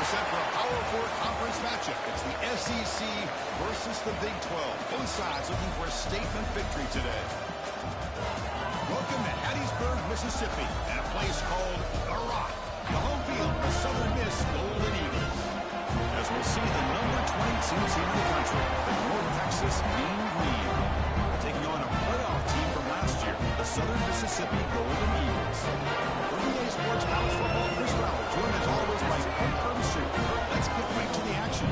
We're set for a Power 4 conference matchup. It's the SEC versus the Big 12. Both sides looking for a statement victory today. Welcome to Hattiesburg, Mississippi, and a place called The Rock, the home field for Southern Miss Golden Eagles. As we'll see the number 22 team in the country, the North Texas Mean Green, taking on a playoff team from last year, the Southern Mississippi Golden Eagles. For EA Sports College Football, Chris Fowler, joined as always by Kirk Herbstreit. Let's get right to the action.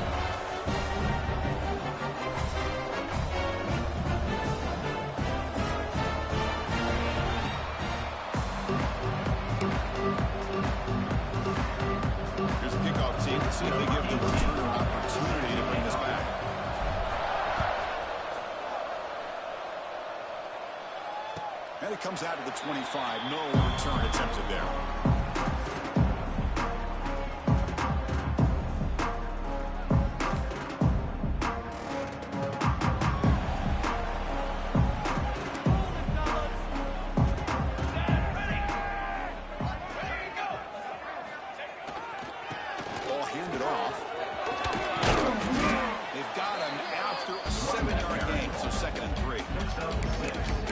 Here's the kickoff team. Let's see if they give the returner an opportunity to bring this back. And it comes out of the 25. No return attempted there. Ball handed off. They've got him after a 7-yard gain, so 2nd and 3.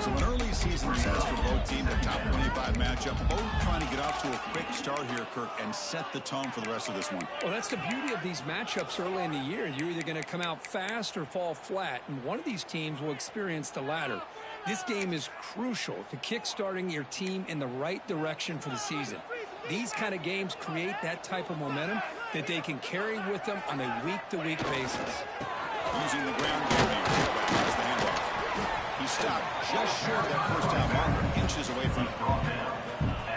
So an early season success for both teams, a top 25 matchup. Both trying to get off to a quick start here, Kirk, and set the tone for the rest of this one. Well, that's the beauty of these matchups early in the year. You're either going to come out fast or fall flat, and one of these teams will experience the latter. This game is crucial to kick-starting your team in the right direction for the season. These kind of games create that type of momentum that they can carry with them on a week-to-week basis. Using the ground game here. As the handoff. He stopped just short of that first down marker, inches away from it.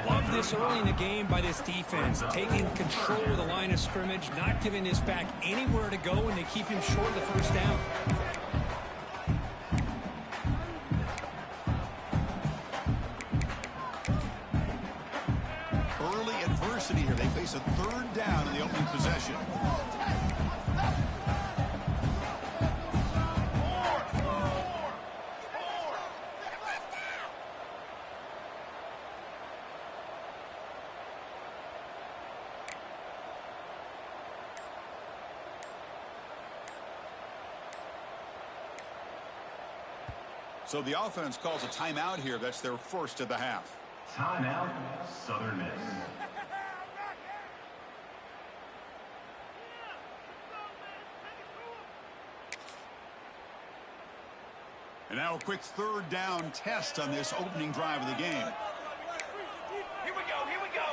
Love this early in the game by this defense, taking control of the line of scrimmage, not giving this back anywhere to go, and they keep him short of the first down. Early adversity here. They face a 3rd down in the opening possession. So the offense calls a timeout here. That's their first of the half. Timeout, Southern Miss. And now a quick 3rd down test on this opening drive of the game. Here we go, here we go.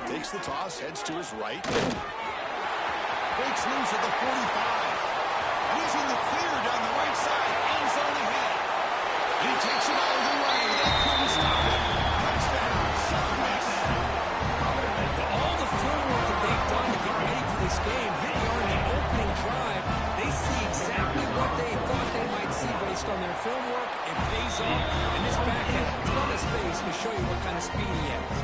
Takes the toss, heads to his right. Breaks loose at the 45. He's in the clear down the right side. End zone ahead. He takes it all the way. They couldn't stop it. Touchdown, Southern Miss. All the film work that they've done to get ready for this game, here they are in the opening drive. They see exactly what they thought they might see based on their film work. It pays off, and this back has a ton of space to show you what kind of speed he has.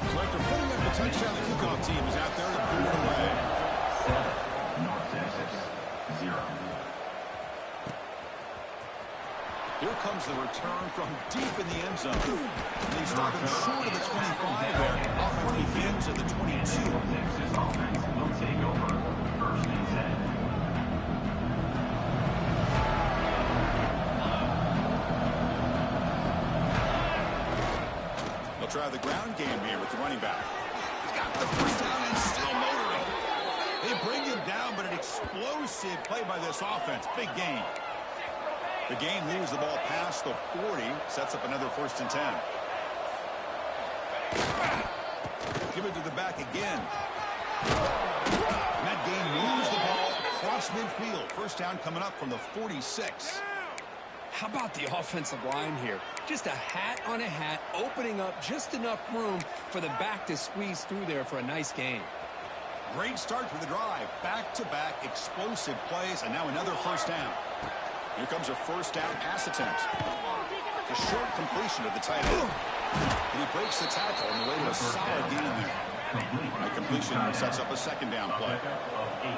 So after putting up the touchdown, the kickoff team is out there to put it away. 7, North Texas, 0. Here comes the return from deep in the end zone. They stop him short of the 25 there. Offense begins at the 22. North Texas offense will take over 1st and 10. They'll try the ground game here with the running back. He's got the first down and still motoring. They bring him down, but an explosive play by this offense. Big gain. The game moves the ball past the 40, sets up another 1st and 10. Give it to the back again. And that game moves the ball across midfield. First down coming up from the 46. How about the offensive line here? Just a hat on a hat, opening up just enough room for the back to squeeze through there for a nice gain. Great start for the drive. Back-to-back explosive plays, and now another first down. Here comes a first down pass attempt. The short completion of the tight end. And he breaks the tackle on the way to a solid gain there. A completion sets up a second down play.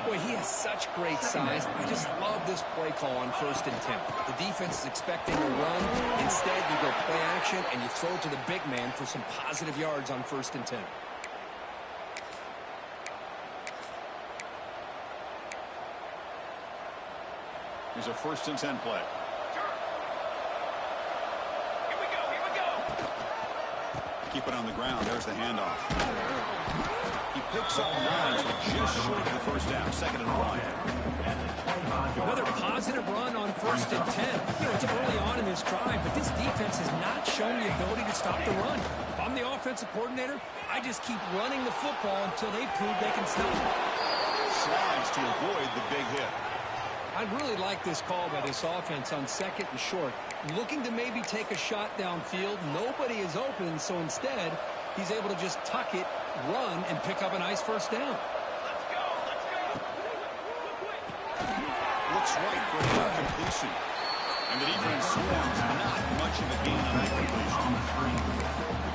Boy, he has such great size. I just love this play call on 1st and 10. The defense is expecting a run. Instead, you go play action, and you throw it to the big man for some positive yards on 1st and 10. Here's a 1st and 10 play. Keep it on the ground. There's the handoff. He picks up 9, so just short of the first down. 2nd and 1. Another positive run on 1st and 10. You know, it's early on in this drive, but this defense has not shown the ability to stop the run. If I'm the offensive coordinator, I just keep running the football until they prove they can stop it. Slides to avoid the big hit. I really like this call by this offense on 2nd and short. Looking to maybe take a shot downfield. Nobody is open, so instead, he's able to just tuck it, run, and pick up a nice first down. Looks right for a completion. And the defense scores not much of a gain on that completion.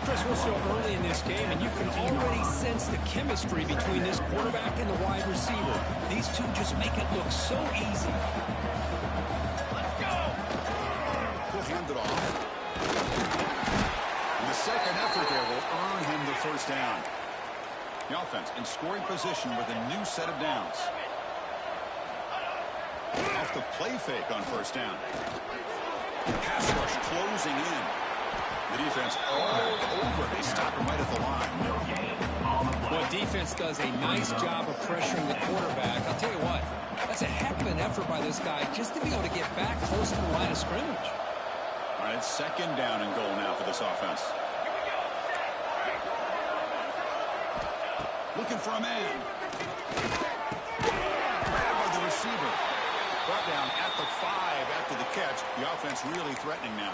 Chris, we're still early in this game, and you can already sense the chemistry between this quarterback and the wide receiver. These two just make it look so easy. Let's go! He'll hand it off. And the second effort there will earn him the first down. The offense in scoring position with a new set of downs. Off the play fake on 1st down. Pass rush closing in. The defense all over. They stop him right at the line. Well, defense does a nice job of pressuring the quarterback. I'll tell you what, that's a heck of an effort by this guy just to be able to get back close to the line of scrimmage. All right, 2nd down and goal now for this offense. Looking for a man. Grabbed by the receiver. Brought down at the 5 after the catch. The offense really threatening now.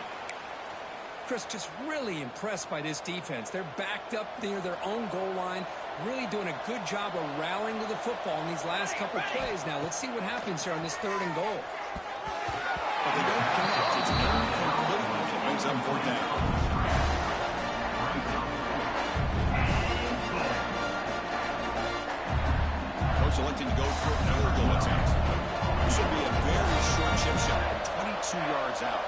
Chris, just really impressed by this defense. They're backed up near their own goal line, really doing a good job of rallying to the football in these last couple plays. Now, let's see what happens here on this 3rd and goal. But they don't connect. It's incomplete. It brings up 4th down. Coach electing to go for a field goal attempt. This should be a very short chip shot, 22 yards out.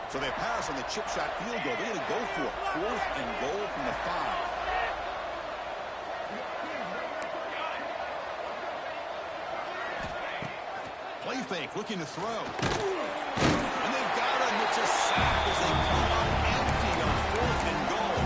So they pass on the chip shot field goal. They're going to go for it. 4th and goal from the 5. Play fake, looking to throw. And they've got him. It's a sack as they come up empty on 4th and goal.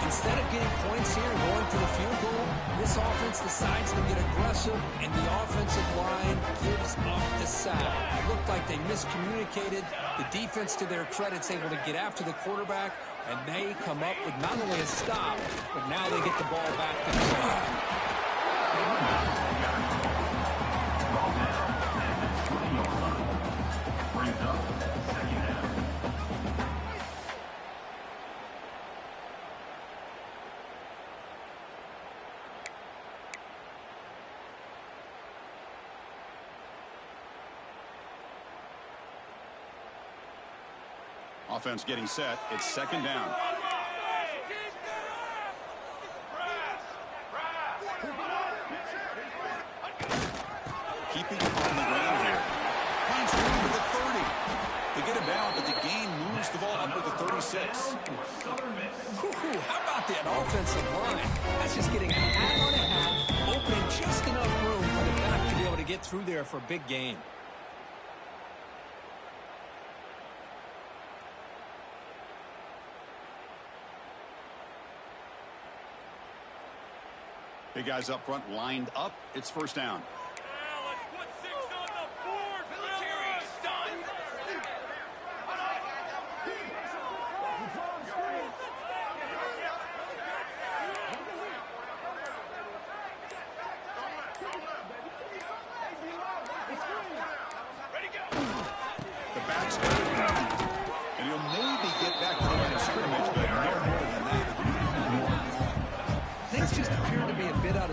Instead of getting points here and going for the field goal, this offense decides to get aggressive, and the offensive line gives up the sack. It looked like they miscommunicated. The defense, to their credit, is able to get after the quarterback, and they come up with not only a stop, but now they get the ball back themselves. Offense getting set. It's 2nd down. Keeping it on the ground here. Finds room to the 30. They get him down, but the gain moves the ball up to the 36. How about that offensive line? That's just getting a hat on a hat, opening just enough room for the back to be able to get through there for a big gain. Big guys up front lined up. It's 1st down. Let's put 6 on the board. Military's done. Ready, go. The back's and he'll maybe get back to the line of scrimmage.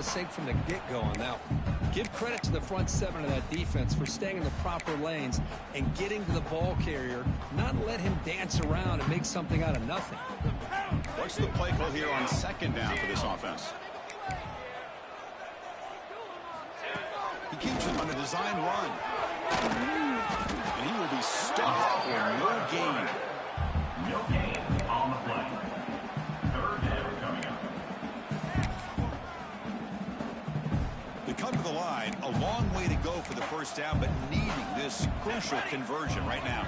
of sync from the get-go on that one. Give credit to the front seven of that defense for staying in the proper lanes and getting to the ball carrier, not let him dance around and make something out of nothing. What's the play call here on second down for this offense? He keeps it on a design run. And he will be stopped for no gain. No gain on the play. Third down coming up. They come to the line, a long way to go for the first down, but needing this crucial conversion right now.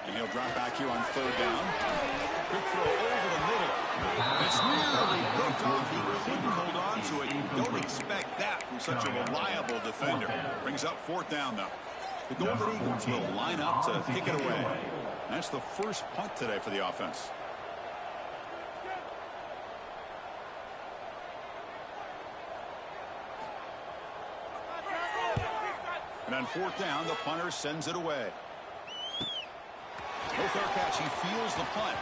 And he'll drop back here on third down. Quick throw over the middle. It's nearly hooked off. He couldn't hold on to it. You don't expect that from such a reliable defender. Brings up fourth down, though. The Golden Eagles will line up to kick it away. That's the first punt today for the offense. And on fourth down, the punter sends it away. No fair catch. He feels the punt.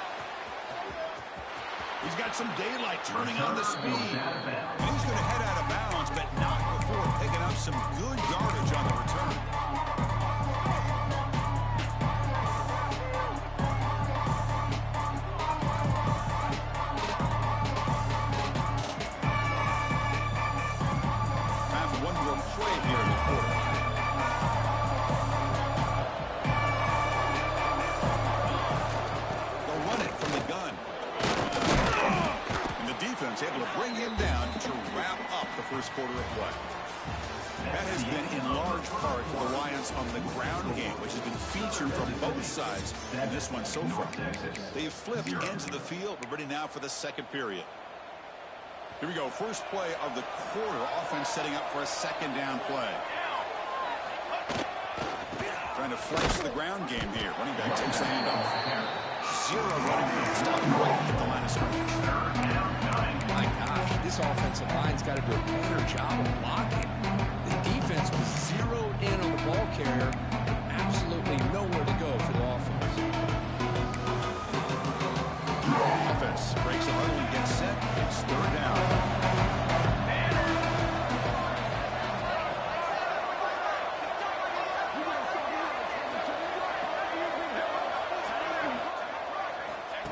He's got some daylight turning on the speed. And he's going to head out of bounds, but not before picking up some good yardage on the return. Time for one more play here in the quarter. Able to bring him down to wrap up the first quarter of play. That has been in large part the reliance on the ground game, which has been featured from both sides in this one so far. They have flipped ends of the field. We're ready now for the second period. Here we go. First play of the quarter. Offense setting up for a second down play. Trying to flex the ground game here. Running back takes the handoff. Zero running room. Stop right at the line of scrimmage. My gosh, this offensive line's got to do a better job of blocking. The defense was zeroed in on the ball carrier and absolutely nowhere to go for the offense. Offense breaks the huddle and gets set. It's third down.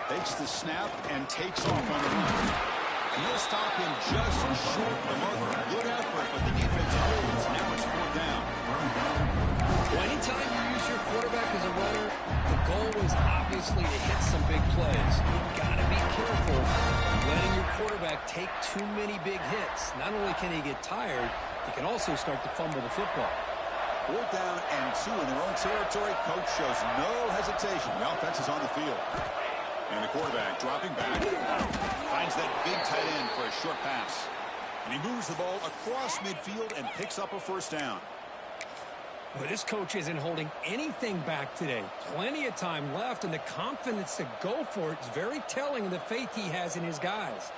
Takes the snap and takes off on the run. And he'll stop him just short of the marker. Good effort, but the defense holds. Now it's fourth down. Well, anytime you use your quarterback as a runner, the goal is obviously to hit some big plays. You've got to be careful letting your quarterback take too many big hits. Not only can he get tired, he can also start to fumble the football. Fourth down and 2 in their own territory. Coach shows no hesitation. The offense is on the field. And the quarterback dropping back. Finds that big tight end for a short pass. And he moves the ball across midfield and picks up a first down. Well, this coach isn't holding anything back today. Plenty of time left, and the confidence to go for it is very telling of the faith he has in his guys.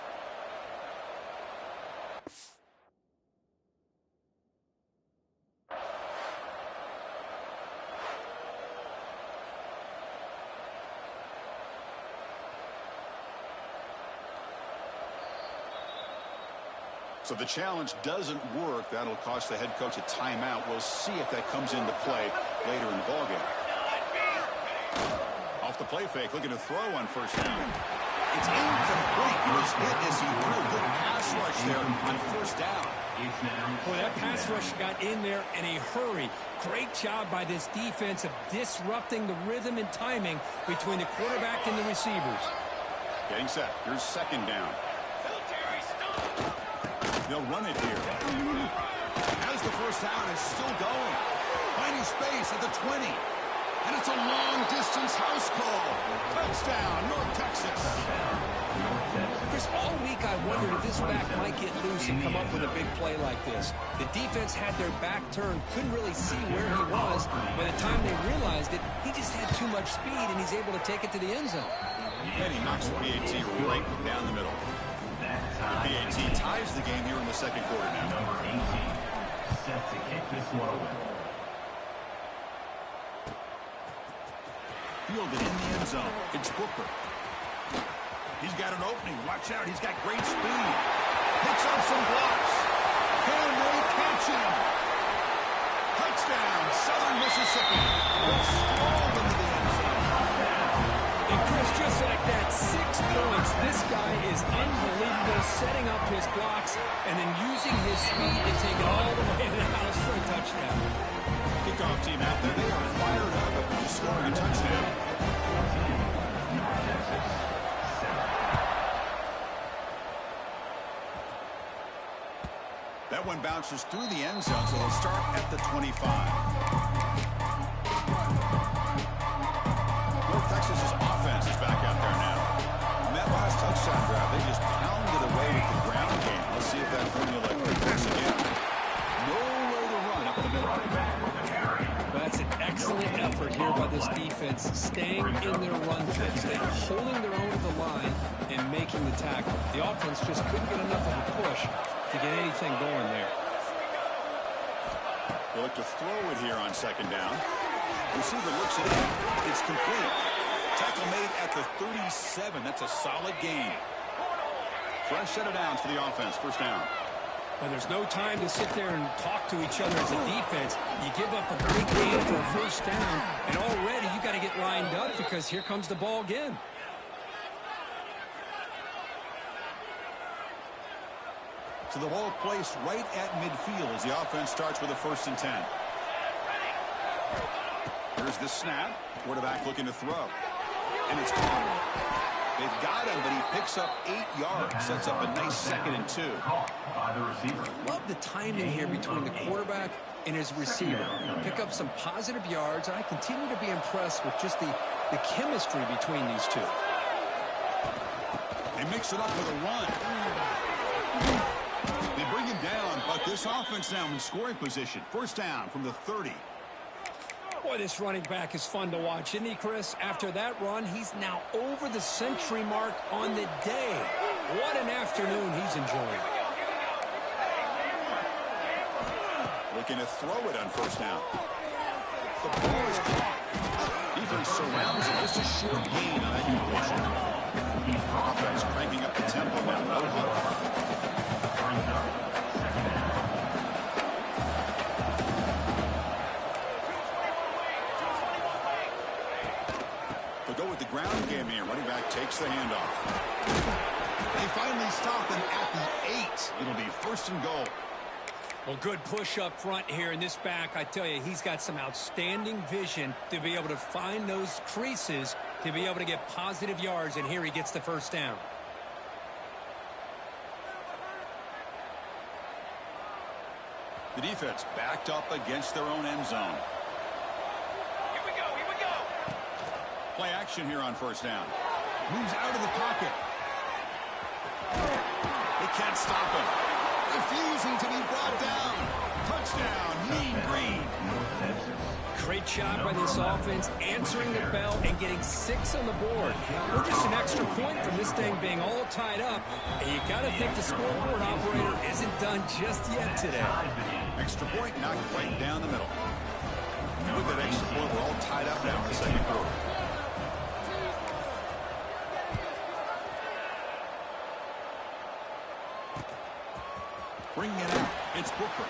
So the challenge doesn't work. That'll cost the head coach a timeout. We'll see if that comes into play later in the ballgame. Off the play fake, looking to throw on first down. It's incomplete. He was hit as he threw. Good pass rush there on first down. Boy, that pass rush got in there in a hurry. Great job by this defense of disrupting the rhythm and timing between the quarterback and the receivers. Getting set. Here's second down. They'll run it here. As the first down is still going. Finding space at the 20. And it's a long-distance house call. Touchdown, North Texas. Chris, all week I wondered if this back might get loose and come up with a big play like this. The defense had their back turned, couldn't really see where he was. By the time they realized it, he just had too much speed, and he's able to take it to the end zone. And he knocks the PAT right down the middle. The PAT ties the game here in the second quarter now. Number 18, set to kick this one away. Fielded in the end zone. It's Booker. He's got an opening. Watch out. He's got great speed. Picks up some blocks. Can they catch him? Touchdown, Southern Mississippi. Will stroll into the end zone. And Chris, just like that, 6 points. This guy is unbelievable, setting up his blocks and then using his speed to take it all the way to the house for a touchdown. Kickoff team out there, they are fired up after scoring a touchdown. That one bounces through the end zone, so they'll start at the 25. North Texas's offense is back out there now. On that last touchdown drive, they just pounded away with the ground game. Let's see if that formula works again. Nowhere to run up the middle. That's an excellent effort here by this defense, staying in their run fits and holding their own to the line and making the tackle. The offense just couldn't get enough of a push to get anything going there. They look to throw it here on second down. Receiver looks it in. It's complete. Tackle made at the 37. That's a solid gain. Fresh set of downs for the offense. First down. And there's no time to sit there and talk to each other as a defense. You give up a big gain for a first down, and already you got to get lined up because here comes the ball again. So the ball placed right at midfield as the offense starts with a 1st and 10. Here's the snap. Quarterback looking to throw. And it's caught. They've got him, but he picks up 8 yards. Sets up a nice 2nd and 2. Love the timing here between the quarterback and his receiver. Pick up some positive yards, and I continue to be impressed with just the chemistry between these two. They mix it up with a run. They bring him down, but this offense now in scoring position. First down from the 30. Boy, this running back is fun to watch, isn't he, Chris? After that run, he's now over the century mark on the day. What an afternoon he's enjoying. Looking to throw it on first down. The ball is caught. Defense surrounds it. Just a short gain on that completion. Offense cranking up the tempo now. No huddle. They'll go with the ground game here. Running back takes the handoff. They finally stop him at the 8. It'll be 1st and goal. Well, good push up front here in this back. I tell you, he's got some outstanding vision to be able to find those creases to be able to get positive yards, and here he gets the first down. The defense backed up against their own end zone. Here we go, here we go. Play action here on first down. Moves out of the pocket. They can't stop him. Refusing to be brought down. Touchdown, Mean Green. Great job by this offense, answering the bell and getting 6 on the board. We're just an extra point from this thing being all tied up, and you got to think the scoreboard operator isn't done just yet today. Extra point knocked right down the middle. With that extra point, we're all tied up now in the second quarter. Bringing it out, it's Booker.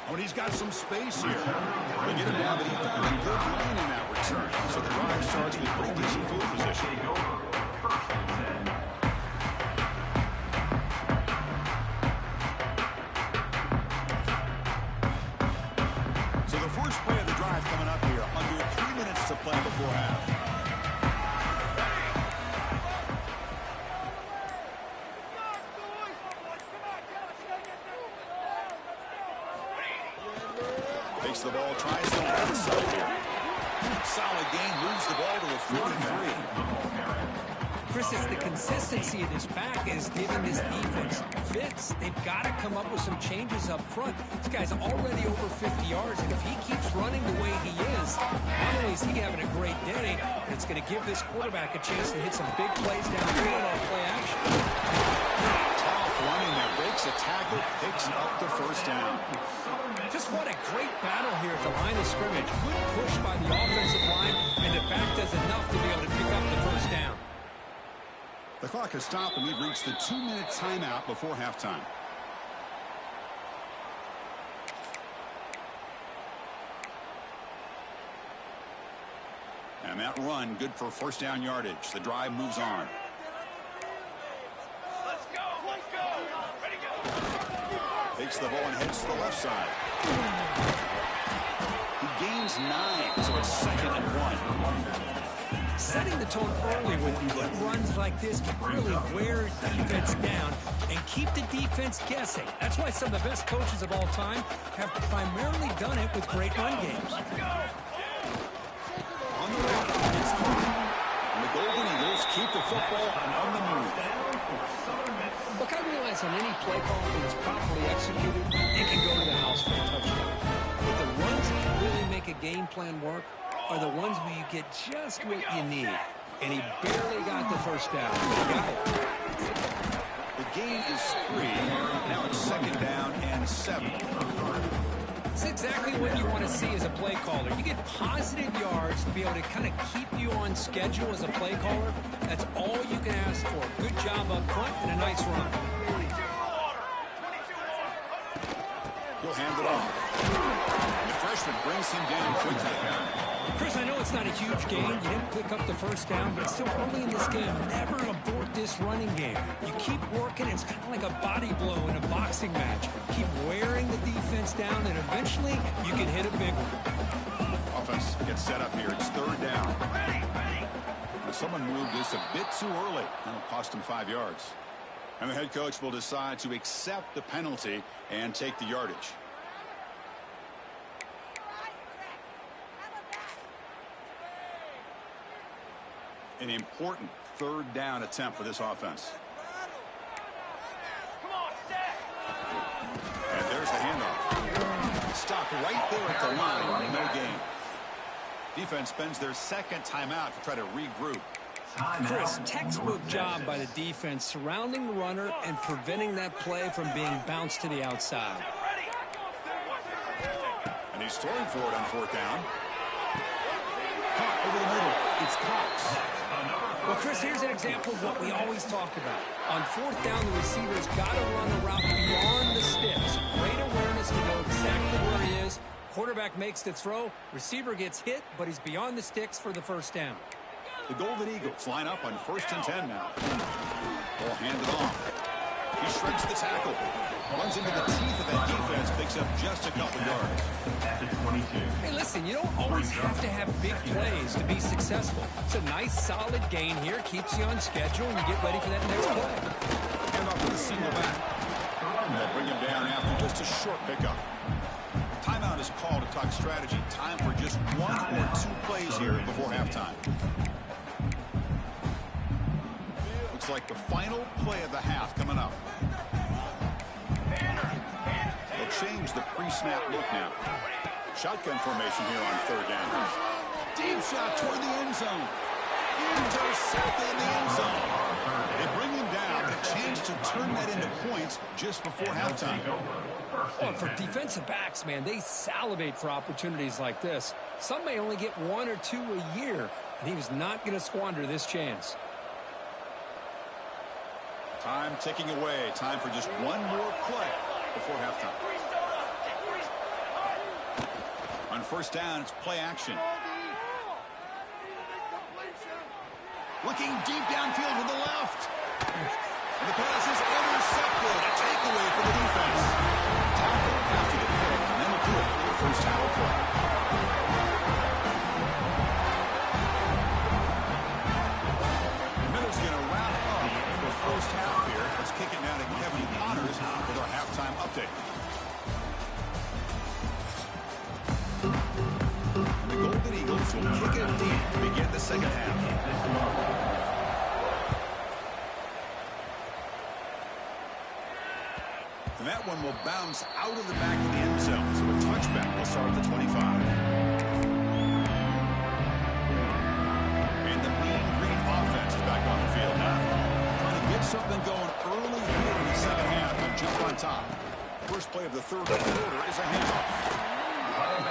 Oh, and he's got some space here. They get him down, but he found a good lane in that return. So the drive starts with pretty decent field position. So the first play of the drive coming up here. Under 3 minutes to play before half. Takes the ball, tries to left side here. Solid gain, moves the ball to a 43. Chris, it's the consistency of this back is giving this defense fits. They've got to come up with some changes up front. This guy's already over 50 yards, and if he keeps running the way he is, not only is he having a great day, but it's going to give this quarterback a chance to hit some big plays downfield on play action. Tough running there, breaks a tackle, picks up the first down. Just what a great battle here at the line of scrimmage. Good push by the offensive line, and the back does enough to be able to pick up the first down. The clock has stopped, and we've reached the 2-minute timeout before halftime. And that run, good for first down yardage. The drive moves on. Let's go. Ready, go. Takes the ball and heads to the left side. He gains 9, so it's 2nd and 1. Setting the tone early with good runs like this can really wear defense down and keep the defense guessing. That's why some of the best coaches of all time have primarily done it with great run games. On the way, it's caught. And the Golden Eagles keep the football on the move. Look, I realize on any play call that is properly executed, it can go to the house for a touchdown. But the runs that really make a game plan work are the ones where you get just what you need. And he barely got the first down. He got it. The gain is 3. Now it's 2nd down and 7. It's exactly what you want to see as a play caller. You get positive yards to be able to kind of keep you on schedule as a play caller. That's all you can ask for. Good job up front and a nice run. He'll hand it off. The freshman brings him down quickly. Chris, I know it's not a huge gain. You didn't pick up the first down, but it's still early in this game. Never abort this running game. You keep working. It's kind of like a body blow in a boxing match. Keep wearing the defense down, and eventually you can hit a big one. Offense gets set up here. It's 3rd down. But someone moved this a bit too early. That'll cost him 5 yards. And the head coach will decide to accept the penalty and take the yardage. An important 3rd down attempt for this offense. Come on, Stack. And there's the handoff. Stopped right there at the line. No gain. Defense spends their 2nd timeout to try to regroup. Chris, textbook job by the defense surrounding the runner and preventing that play from being bounced to the outside. And he's throwing for it on 4th down. Caught over the middle. It's Cox. Well, Chris, here's an example of what we always talk about. On 4th down, the receiver's got to run a route beyond the sticks. Great awareness to know exactly where he is. Quarterback makes the throw. Receiver gets hit, but he's beyond the sticks for the first down. The Golden Eagles line up on 1st and 10 now. Ball handed off. He shreds the tackle. Runs into the teeth of that defense. Picks up just a couple yards. Hey, listen, you don't always have to have big plays to be successful. It's a nice, solid gain here. Keeps you on schedule, and you get ready for that next play. Hand off to the single back. And they'll bring him down after just a short pickup. Timeout is called to talk strategy. Time for just 1 or 2 plays here before halftime. Looks like the final play of the half coming up. They'll change the pre-snap look now. Shotgun formation here on 3rd down. Deep shot toward the end zone. Intercepted in the end zone. They bring him down. A chance to turn that into points just before halftime. Well, for defensive backs, man, they salivate for opportunities like this. Some may only get 1 or 2 a year, and he was not going to squander this chance. Time ticking away. Time for just 1 more play before halftime. On 1st down, it's play action. Looking deep downfield to the left. And the pass is intercepted. A takeaway for the defense. Tackle after the pick, and then do it for the first half of play. The Middle's going to wrap up the first half here. Let's kick it now to Kevin Connors with our halftime update. And the Golden Eagles will kick it deep to begin the 2nd half. And that one will bounce out of the back of the end zone. So a touchback will start at the 25. And the Mean Green offense is back on the field now. Trying to get something going early here in the 2nd half and jump on top. First play of the 3rd quarter is a handoff.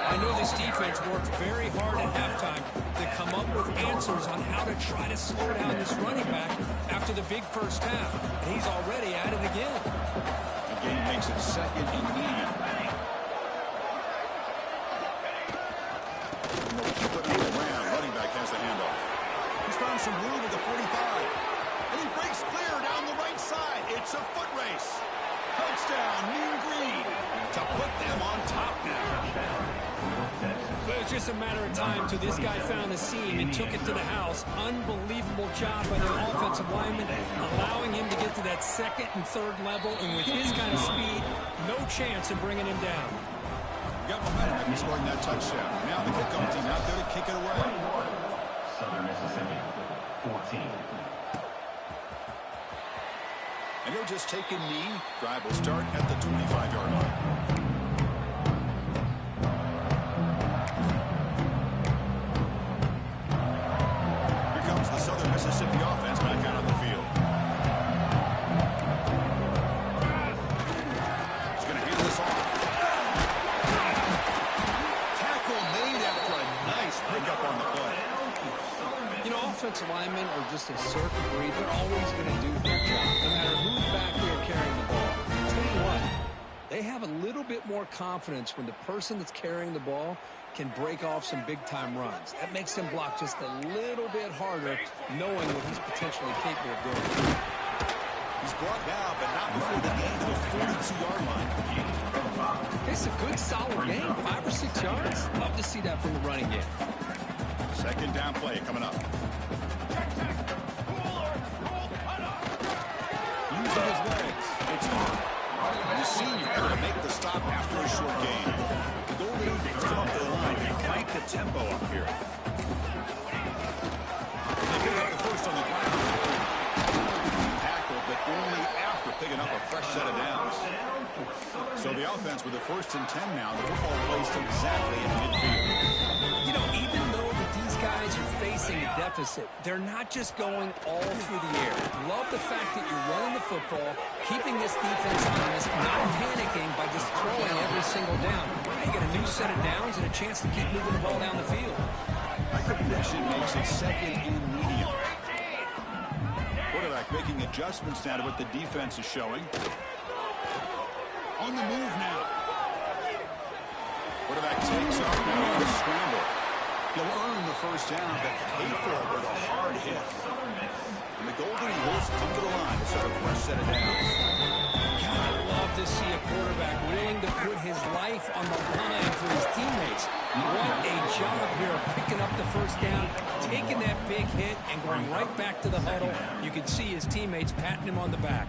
I know this defense worked very hard at halftime to come up with answers on how to to try to slow down this running back after the big first half. And he's already at it again. The game makes it second and medium. Keep it on the ground. Running back has the handoff. He's found some room at the 45. And he breaks clear down the right side. It's a foot race. Touchdown, Mean Green, to put them on top now. So it was just a matter of time till this guy found a seam and took it to the house. Unbelievable job by the offensive lineman, allowing him to get to that second and third level. And with his kind of speed, no chance of bringing him down. Got momentum after scoring that touchdown. Now the kickoff team out there to kick it away. Southern Mississippi, 14. And he'll just take a knee. Drive will start at the 25-yard line. Here comes the Southern Mississippi offense back out on the field. He's going to hand this off. Tackle made after a nice pickup on the play. You know, offensive linemen are just a circuit breed. They're always going to do their job, no matter who's back there carrying the ball. I'll tell you what, they have a little bit more confidence when the person that's carrying the ball can break off some big-time runs. That makes them block just a little bit harder, knowing what he's potentially capable of doing. He's brought down, but not before the gain to the 42-yard line. It's a good, solid game, 5 or 6 yards. Love to see that from the running game. Second down play coming up. Using his legs. It's on. The senior able to make the stop after a short gain. The Golden Eagles come up to the line and crank the tempo up here. They get it up the first on the ground. Tackle, but only after picking up a fresh set of downs. So the offense with the 1st and 10 now. The football placed exactly in midfield. You know, even though these guys are facing a deficit, they're not just going all through the air. Love the fact that you're running the football, keeping this defense honest, not panicking by just throwing every single down. You get a new set of downs and a chance to keep moving the ball down the field. That completion makes it second and medium. Quarterback making adjustments now to what the defense is showing. On the move now. Quarterback takes off now on the scramble. He'll earn the first down, but pay for it with a hard hit. And the Golden Eagles come to the line to start a fresh set of downs. God, I love to see a quarterback willing to put his life on the line for his teammates. What a job here of picking up the first down, taking that big hit, and going right back to the huddle. You can see his teammates patting him on the back.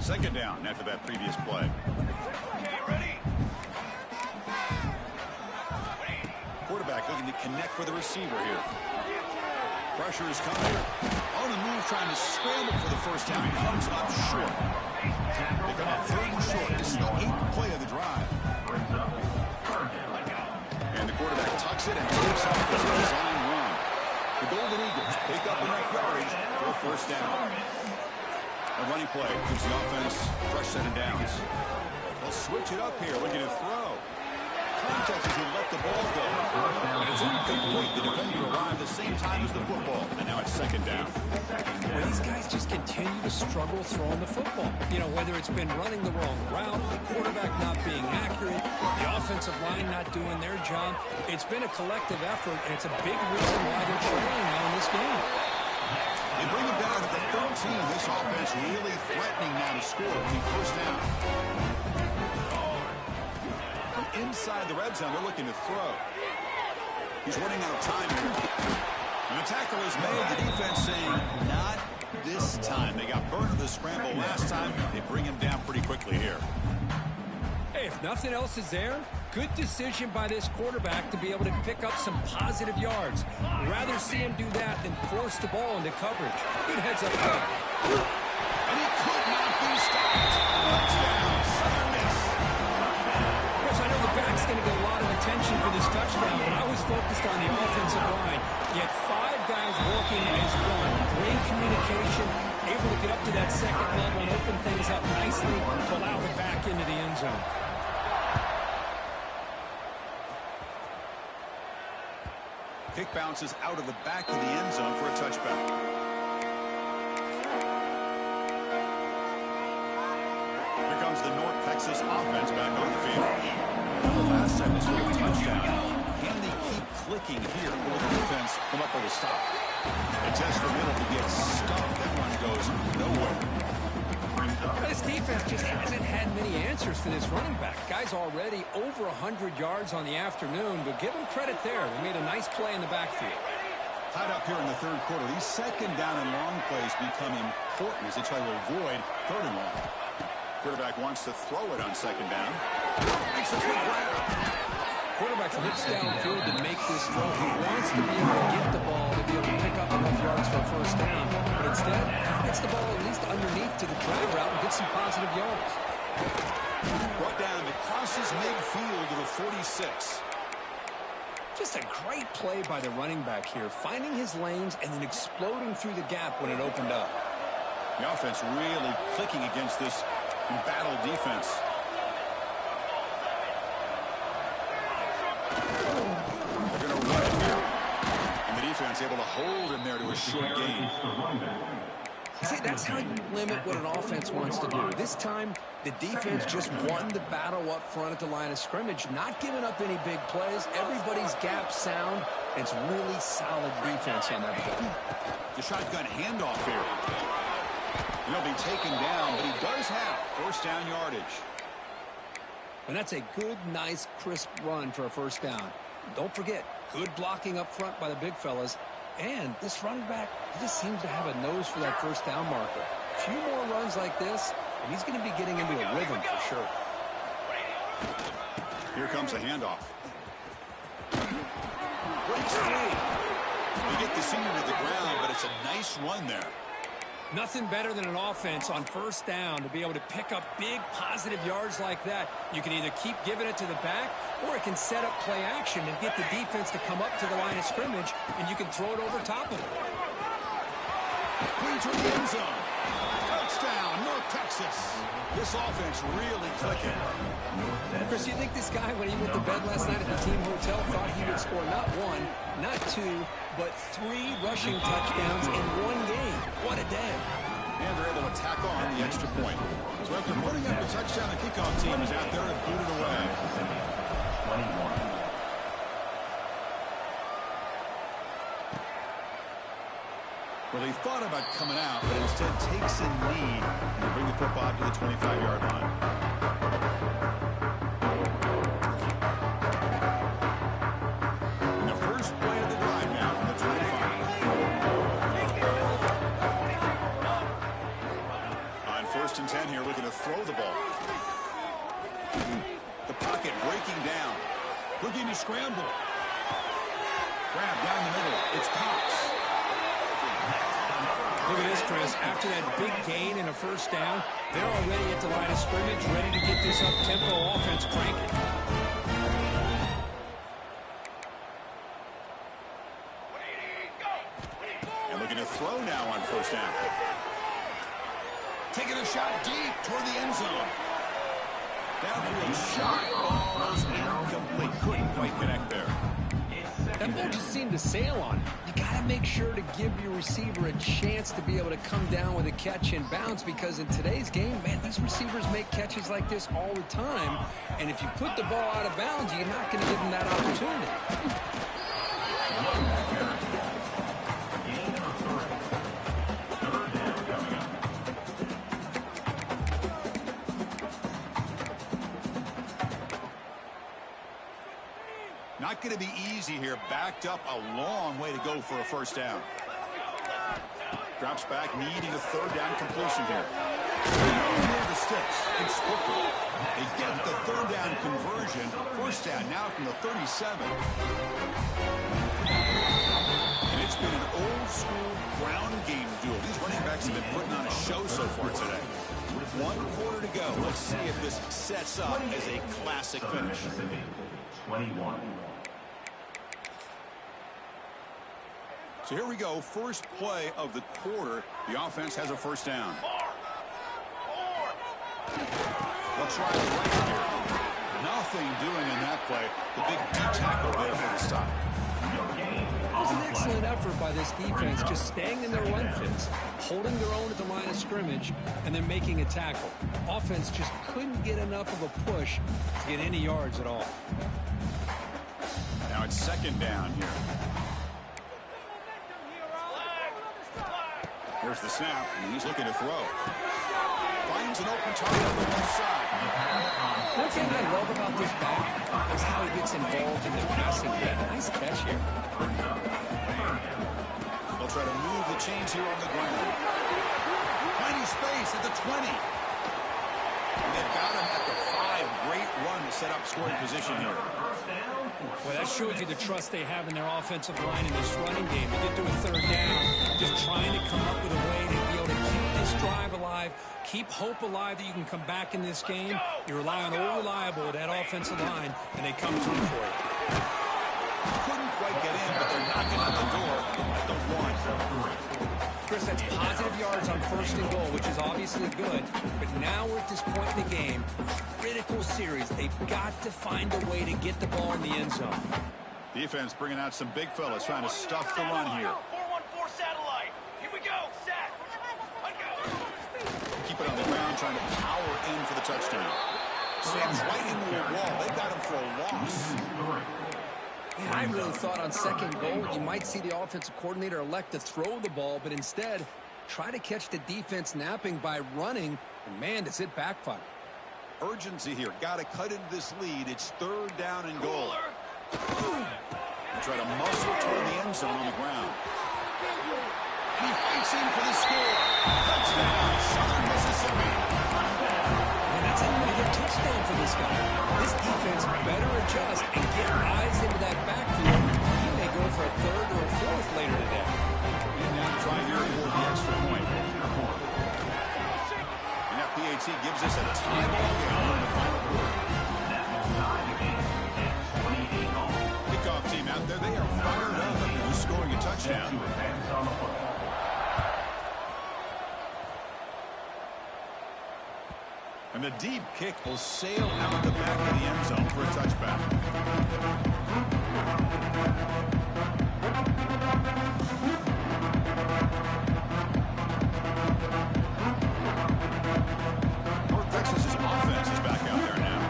Second down after that previous play. Quarterback looking to connect with the receiver here. Pressure is coming. On the move, trying to scramble for the first down. Comes up short. They come up 3rd and short. This is the 8th play of the drive. And the quarterback tucks it and takes off his design run. The Golden Eagles pick up enough yardage for a first down. A running play gives the offense fresh set of downs. They'll switch it up here, looking to throw. Context as he let the ball go. And it's incomplete. The defender arrived at the same time as the football. And now it's second down. Well, these guys just continue to struggle throwing the football. You know, whether it's been running the wrong route, the quarterback not being accurate, the offensive line not doing their job. It's been a collective effort, and it's a big reason why they're trailing now in this game. They bring him down to the 13. This offense really threatening now to score on the first down. From inside the red zone, they're looking to throw. He's running out of time here. And the tackle is made. The defense saying, not this time. They got burned with the scramble last time. They bring him down pretty quickly here. Hey, if nothing else is there, good decision by this quarterback to be able to pick up some positive yards. Rather see him do that than force the ball into coverage. Good heads up play. And he could not be stopped. Touchdown, Southern Miss. Chris, I know the back's going to get a lot of attention for this touchdown, but I was focused on the offensive line. Yet 5 guys working as one. Great communication, able to get up to that second level and open things up nicely to allow the back into the end zone. Kick bounces out of the back of the end zone for a touchback. Here comes the North Texas offense back on the field. The last time this was a touchdown. Can they keep clicking here? Will the defense come up with a stop? A test for Middle to get stopped. That one goes nowhere. This defense just hasn't had many answers for this running back. Guy's already over 100 yards on the afternoon, but give him credit there. They made a nice play in the backfield. Tied up here in the third quarter. These second down and long plays become important as they try to avoid third and long. Quarterback wants to throw it on second down. Makes a quick grab. Quarterback looks downfield to make this throw. He wants to be able to get the ball to be able to pick up enough yards for a first down. But instead, he gets the ball at least underneath to the drag route and gets some positive yards. Brought down, it crosses midfield to the 46. Just a great play by the running back here, finding his lanes and then exploding through the gap when it opened up. The offense really clicking against this battle defense. They're going to run it here. And the defense able to hold him there to a short gain. See, that's how you limit what an offense wants to do. This time, the defense just won the battle up front at the line of scrimmage, not giving up any big plays. Everybody's gap sound. It's really solid defense on that play. The shotgun handoff here. He'll be taken down, but he does have first down yardage. And that's a good, nice, crisp run for a first down. Don't forget, good blocking up front by the big fellas. And this running back, he just seems to have a nose for that first down marker. A few more runs like this, and he's going to be getting into a rhythm for sure. Here comes a handoff. Breaks free. They get the senior to the ground, but it's a nice run there. Nothing better than an offense on first down to be able to pick up big positive yards like that. You can either keep giving it to the back, or it can set up play action and get the defense to come up to the line of scrimmage, and you can throw it over top of it. Clean to the end zone. Touchdown, North Texas. This offense really clicking. Chris, you think this guy, when he went to bed last night at the team hotel, thought he would score not one, not two, but 3 rushing touchdowns in one game? What a day. And they're able to tack on the extra point. So after putting up a touchdown, the kickoff team is out there and boot it away. 21. Well, he thought about coming out, but instead takes a lead and bring the football to the 25-yard line. And the first play of the drive now from the 25. On 1st and 10 here, looking to throw the ball. The pocket breaking down. Looking to scramble. Grab down the middle. It's Cox. Look at this, Chris. After that big gain and a first down, they're already at the line of scrimmage, ready to get this up-tempo offense cranking. And looking to throw now on first down. Taking a shot deep toward the end zone. Downfield shot. Ball is incomplete. Couldn't quite connect there. That ball just seemed to sail on him. You got to make sure to give your receiver a chance to be able to come down with a catch and bounce, because in today's game, man, these receivers make catches like this all the time. And if you put the ball out of bounds, you're not going to give them that opportunity. Not going to be easy here. Backed up a long way to go for a first down. Drops back, needing a third down completion here. Near the sticks. It's Booker. They get the third down conversion. First down now from the 37. And it's been an old school ground game duel. These running backs have been putting on a show so far today. With 1 quarter to go, let's see if this sets up as a classic finish. 21. So here we go, first play of the quarter. The offense has a first down. They'll try it right here. Nothing doing in that play. The big D tackle there for the stop. excellent effort by this defense, just staying in their run fits, holding their own at the line of scrimmage, and then making a tackle. Offense just couldn't get enough of a push to get any yards at all. Now it's second down here. Here's the snap, and he's looking to throw. Finds an open target on the left side. One thing I love about this back is how he gets involved in the passing game. Nice catch here. They'll try to move the chains here on the ground. Tiny space at the 20. And they've got him at the 5. Great run to set up scoring position here. Well, that shows you the trust they have in their offensive line in this running game. To get to a third down, just trying to come up with a way to be able to keep this drive alive, keep hope alive that you can come back in this game. You rely on Old Reliable, that offensive line, and they come through for you. Couldn't quite get in, but they're knocking on the door at the 1. Chris, that's positive yards on first and goal, which is obviously good. But now we're at this point in the game, critical series. They've got to find a way to get the ball in the end zone. Defense bringing out some big fellas trying to stuff the run here. 4-1-4 satellite. Here we go. Set. Let go. Keep it on the ground, trying to power in for the touchdown. Sam's right into the wall. They've got him for a loss. Yeah, I really thought on second goal you might see the offensive coordinator elect to throw the ball, but instead try to catch the defense napping by running, and man, does it backfire. Urgency here. Got to cut into this lead. It's third down and goal. Try to muscle toward the end zone on the ground. He fights in for the score. Touchdown, Southern Mississippi. And that's another touchdown for this guy. This defense better adjust and get eyes into that backfield. He may go for a third or a fourth later today. And now try here for the extra point. And that PAT gives us a tie ball game in the final quarter. Kickoff team out there, they are fired up after scoring a touchdown. And the deep kick will sail out the back of the end zone for a touchback. North Texas's offense is back out there now.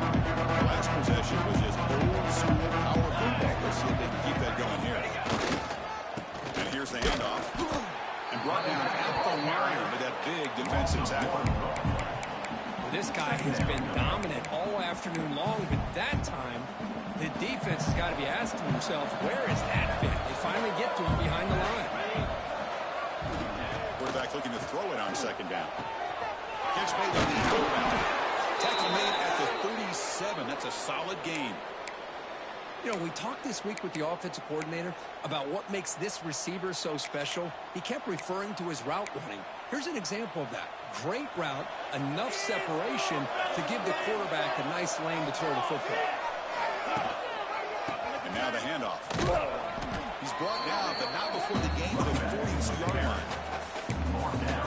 The last possession was just old school power football. Let's see if they can keep that going here. And here's the handoff. And brought down at the line with that big defensive tackle. This guy has been dominant all afternoon long, but that time, the defense has got to be asking themselves, where has that been? They finally get to him behind the line. Quarterback looking to throw it on second down. Catch made on the outbound. Tackle made at the 37. That's a solid gain. You know, we talked this week with the offensive coordinator about what makes this receiver so special. He kept referring to his route running. Here's an example of that. Great route, enough separation to give the quarterback a nice lane to throw the football. And now the handoff. He's brought down, but not before the game to the 42-yard line.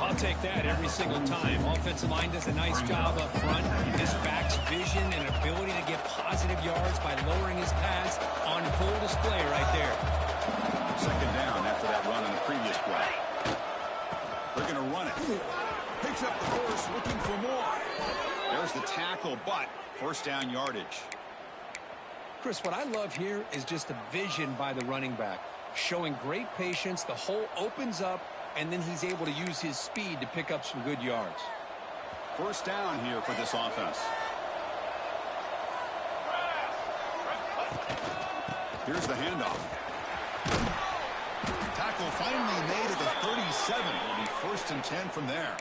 I'll take that every single time. Offensive line does a nice job up front. This back's vision and ability to get positive yards by lowering his pass on full display right there. Second down after that run on the previous play. They're going to run it. Picks up the course, looking for more. There's the tackle, but first down yardage. Chris, what I love here is just the vision by the running back. Showing great patience, the hole opens up, and then he's able to use his speed to pick up some good yards. First down here for this offense. Here's the handoff. Tackle finally made at the 37. It'll be first and 10 from there.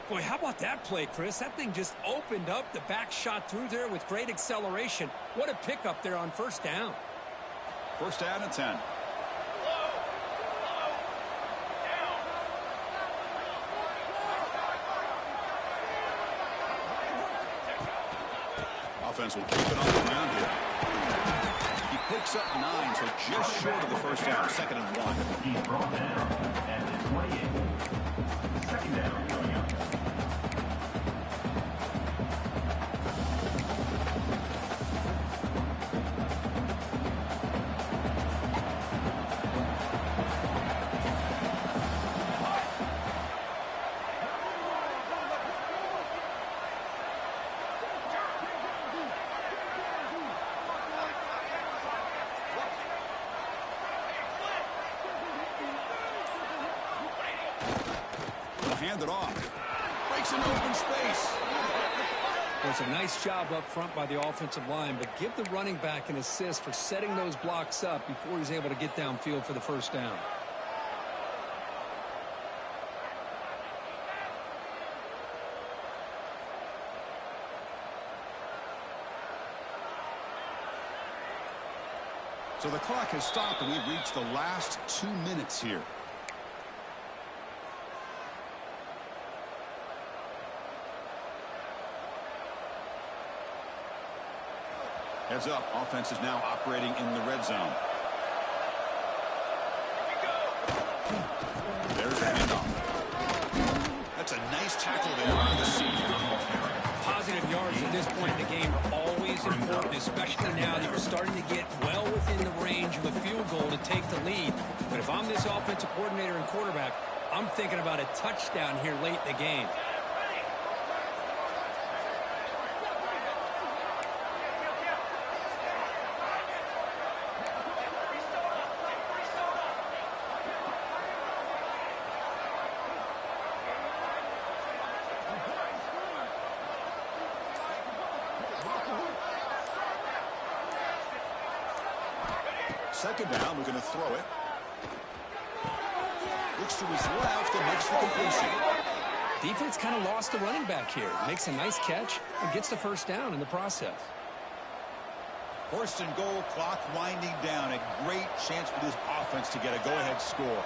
Boy, how about that play, Chris? That thing just opened up. The back shot through there with great acceleration. What a pickup there on first down. First down and 10. Offense will keep it on the ground here. He picks up 9, so just short of the first down. Second and 1. He's brought down at the 28. Second down coming up. hand it off. Breaks into open space. Well, it's a nice job up front by the offensive line, but give the running back an assist for setting those blocks up before he's able to get downfield for the first down. So the clock has stopped, and we've reached the last 2 minutes here. Heads up, offense is now operating in the red zone. There's the handoff. That's a nice tackle there on the seam. Positive yards at this point in the game are always important, especially now that you're starting to get well within the range of a field goal to take the lead. But if I'm this offensive coordinator and quarterback, I'm thinking about a touchdown here late in the game. Second down, we're going to throw it. Looks to his left and makes the completion. Defense kind of lost the running back here. Makes a nice catch and gets the first down in the process. First and goal, clock winding down. A great chance for this offense to get a go-ahead score.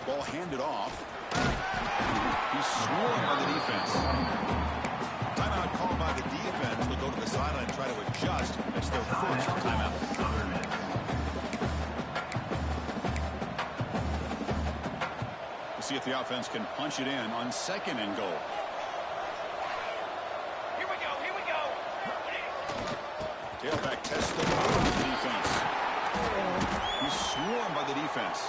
Ball handed off. He's swarmed by the defense. Timeout called by the defense. They'll go to the sideline and try to adjust. It's their first timeout. We'll see if the offense can punch it in on second and goal. Here we go, here we go. Tailback tests the power of the defense. He's swarmed by the defense.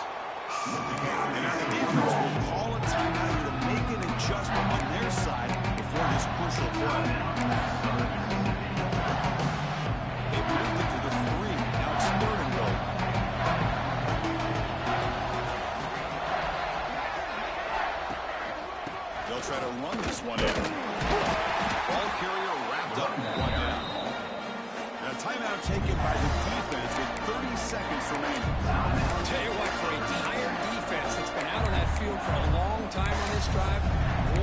And now the defense will call a timeout here to make an adjustment on their side before this crucial play. They moved it to the 3. Now it's third and goal. They'll try to run this one in. Ball carrier wrapped up and one down. And a timeout taken by the defense with 30 seconds remaining. Tell you what, for a tired defense that's been out on that field for a long time on this drive,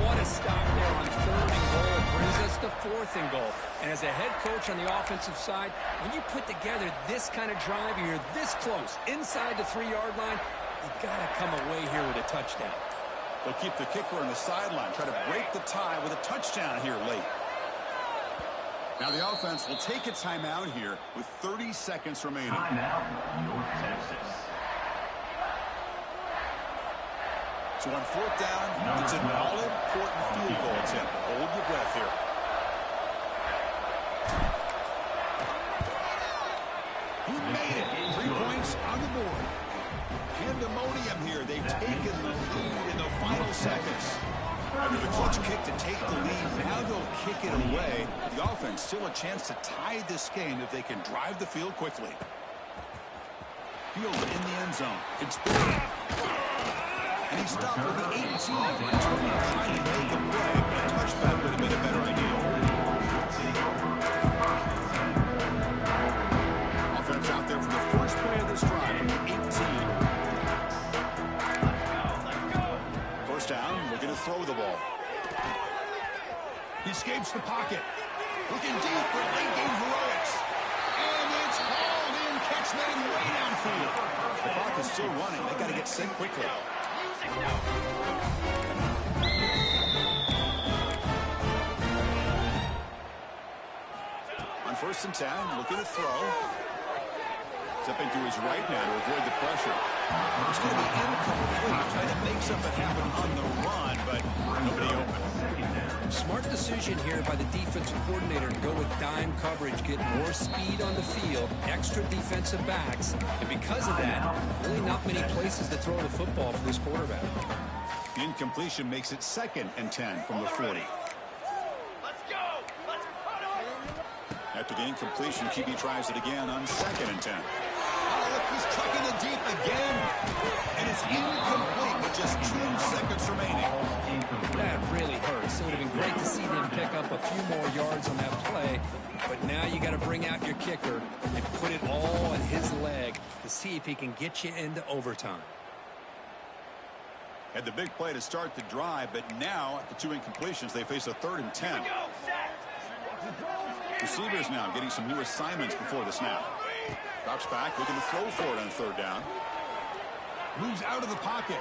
what a stop there on third and goal. It brings us to fourth and goal. And as a head coach on the offensive side, when you put together this kind of drive, you're this close, inside the 3-yard line, you've got to come away here with a touchdown. They'll keep the kicker on the sideline, try to break the tie with a touchdown here late. Now the offense will take a timeout here with 30 seconds remaining. Timeout, North Texas. So on fourth down, it's an all-important field goal attempt. Hold your breath here. He made it. 3 points on the board. Pandemonium here. They've taken the lead in the final seconds. After the clutch kick to take the lead, now they'll kick it away. The offense still a chance to tie this game if they can drive the field quickly. Field in the end zone. It's big. And he stopped with the 18. Trying to make a play, but a touchback would have been a better idea. Offense out there for the first play of this drive. 18. First down, we're going to throw the ball. He escapes the pocket. Looking deep for late game heroics. And it's hauled in. Catch made way downfield. The clock is still running. They got to get set quickly. On first and 10, looking to throw. Stepping to his right now to avoid the pressure. It's going to be incomplete. Trying to make something happen on the run, but but nobody open. Smart decision here by the defensive coordinator to go with dime coverage, get more speed on the field, extra defensive backs, and because of that, really not many places to throw the football for this quarterback. Incompletion makes it 2nd and 10 from the 40. Let's go. Let's put it. After the incompletion, QB tries it again on 2nd and 10. Oh, look, he's trucking it deep again. And it's incomplete with just 2 seconds remaining. That really hurts. It would have been great to see them pick up a few more yards on that play, but now you got to bring out your kicker and put it all on his leg to see if he can get you into overtime. Had the big play to start the drive, but now at the 2 incompletions, they face a 3rd and 10. Receivers now getting some new assignments before the snap. Drops back, looking to throw for it on 3rd down. Moves out of the pocket.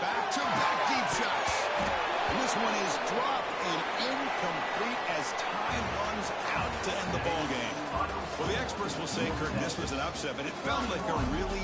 Back-to-back deep shots. And this one is dropped and incomplete as time runs out to end the ball game. Well, the experts will say, Kurt, this was an upset, but it felt like a really